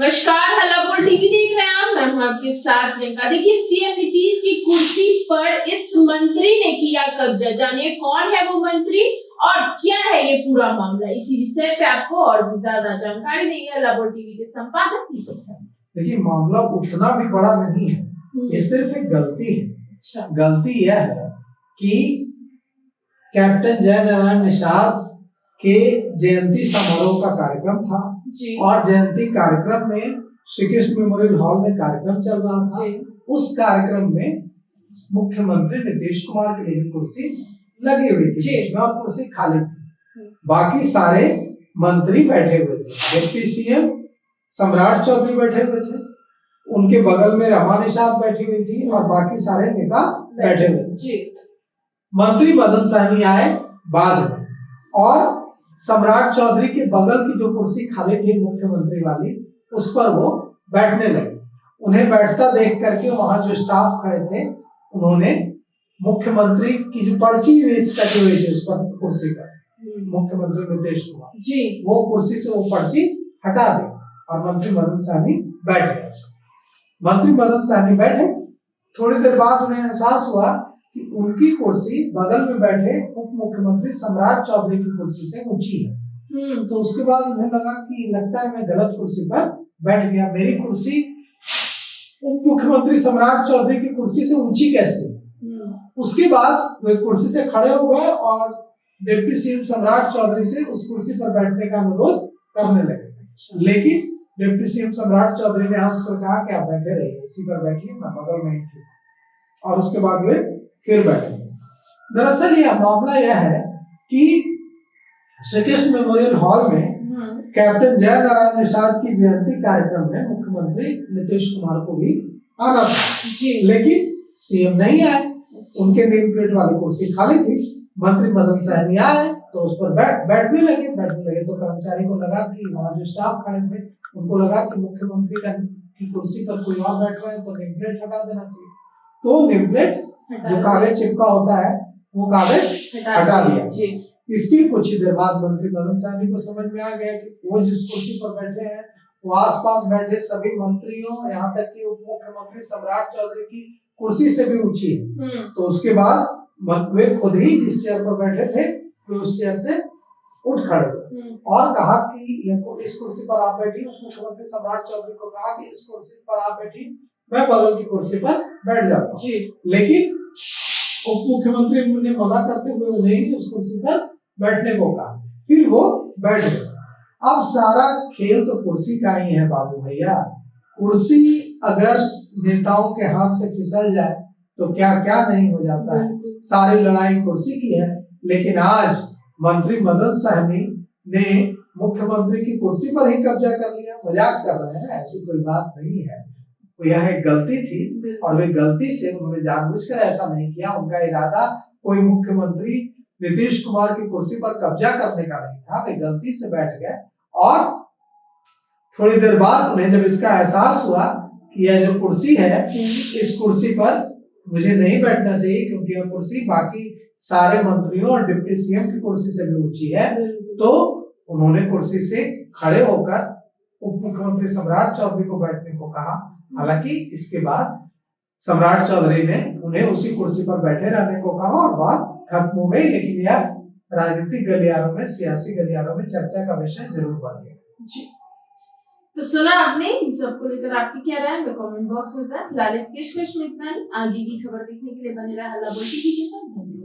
नमस्कार, हल्ला बोल टीवी देख रहे हैं आप। मैं हूं आपके साथ प्रियंका। देखिए, सीएम नीतीश की कुर्सी पर इस मंत्री ने किया कब्जा। जानिए कौन है वो मंत्री और क्या है ये पूरा मामला। इसी विषय पे आपको और भी ज्यादा जानकारी देंगे हल्ला बोल टीवी के संपादक दीपक सर। देखिए, मामला उतना भी बड़ा नहीं है, ये सिर्फ एक गलती है। अच्छा। गलती यह है कि कैप्टन जय नारायण निषाद के जयंती समारोह का कार्यक्रम था जी। और जयंती कार्यक्रम में श्री कृष्ण मेमोरियल हॉल में कार्यक्रम चल रहा था। उस कार्यक्रम में मुख्यमंत्री नीतीश कुमार के लिए कुर्सी लगी हुई थी और कुर्सी खाली थी। बाकी सारे मंत्री बैठे हुए थे। डिप्टी सीएम सम्राट चौधरी बैठे हुए थे, उनके बगल में रमा निषाद बैठी हुई थी और बाकी सारे नेता बैठे हुए थे। मंत्री मदन सहनी आए बाद में और सम्राट चौधरी के बगल की जो कुर्सी खाली थी मुख्यमंत्री वाली, उस पर वो बैठने लगे। उन्हें बैठता देख करके वहां जो स्टाफ खड़े थे, उन्होंने मुख्यमंत्री की जो पर्ची सटी हुई थी उस पर कुर्सी पर, मुख्यमंत्री नीतीश कुमार जी, वो कुर्सी से वो पर्ची हटा दी और मंत्री मदन सहनी बैठ गए। मंत्री मदन सहनी बैठे, थोड़ी देर बाद उन्हें एहसास हुआ कि उनकी कुर्सी बगल में बैठे उप मुख्यमंत्री सम्राट चौधरी की कुर्सी से ऊंची है। तो उसके बाद उन्हें लगा कि लगता है मैं गलत कुर्सी पर बैठ गया, मेरी कुर्सी उप मुख्यमंत्री सम्राट चौधरी की कुर्सी से ऊंची कैसे। उसके बाद वे कुर्सी से खड़े हो गए और डिप्टी सीएम सम्राट चौधरी से उस कुर्सी पर बैठने का अनुरोध करने लगे। लेकिन डिप्टी सीएम सम्राट चौधरी ने हंसकर कहा कि आप बैठे रहिए, इसी पर बैठिए, मैं बगल में ही थी। और उसके बाद वे फिर बैठे। दरअसल यह मामला यह है कि श्री कृष्ण मेमोरियल हॉल में कैप्टन जय नारायण निषाद की जयंती कार्यक्रम में मुख्यमंत्री नीतीश कुमार को भी आना था, लेकिन सीएम नहीं आए। उनके नेम प्लेट वाली कुर्सी खाली थी। मंत्री मदन सहनी आए तो उस पर बैठने लगे तो कर्मचारी को लगा कि वहां जो स्टाफ खड़े थे उनको लगा कि मुख्यमंत्री की कुर्सी पर कोई और बैठ रहा है तो नेम प्लेट हटा देना चाहिए। तो नेम प्लेट जो कागज चिपका होता है वो कागज हटा दिया। इसकी कुछ ही देर बाद मंत्री मदन सहनी को समझ में आ गया कि वो जिस कुर्सी पर बैठे हैं वो आसपास बैठे सभी मंत्रियों, यहाँ तक कि उप मुख्यमंत्री सम्राट चौधरी की कुर्सी से भी ऊंची है। तो उसके बाद वे खुद ही जिस चेयर पर बैठे थे उस चेयर से उठ खड़े और कहा कि इस कुर्सी पर आप बैठी। उप मुख्यमंत्री सम्राट चौधरी को कहा कि इस कुर्सी पर आप बैठी, मैं बगल की कुर्सी पर बैठ जाता हूँ। लेकिन उप मुख्यमंत्री ने मना करते हुए उन्हें ही उस कुर्सी पर बैठने को कहा। फिर वो बैठ गए। अब सारा खेल तो कुर्सी का ही है बाबू भैया। कुर्सी अगर नेताओं के हाथ से फिसल जाए तो क्या क्या नहीं हो जाता है। सारी लड़ाई कुर्सी की है। लेकिन आज मंत्री मदन सहनी ने मुख्यमंत्री की कुर्सी पर ही कब्जा कर लिया। मजाक कर रहे हैं, ऐसी कोई बात नहीं है। यह एक गलती थी और वे गलती से उन्होंने जानबूझकर ऐसा नहीं किया। उनका इरादा कोई मुख्यमंत्री नीतीश कुमार की कुर्सी पर कब्जा करने का नहीं था। वे गलती से बैठ गए और थोड़ी देर बाद उन्हें जब इसका एहसास हुआ कि यह जो कुर्सी है इस कुर्सी पर मुझे नहीं बैठना चाहिए क्योंकि यह कुर्सी बाकी सारे मंत्रियों और डिप्टी सीएम की कुर्सी से भी ऊंची है, तो उन्होंने कुर्सी से खड़े होकर उप मुख्यमंत्री सम्राट चौधरी को बैठने को कहा। हालांकि इसके बाद सम्राट चौधरी ने उन्हें उसी कुर्सी पर बैठे रहने को कहा और बात खत्म हो गई। लेकिन यह राजनीतिक गलियारों में, सियासी गलियारों में चर्चा का विषय जरूर बन गया। जी, तो सुना आपने। इन सबको लेकर आपकी क्या राय है कमेंट बॉक्स में बताएं। फिलहाल इस पेशकश में इतना ही। आगे की खबर देखने के लिए बने रहा हल्ला बोल टीवी के साथ। धन्यवाद।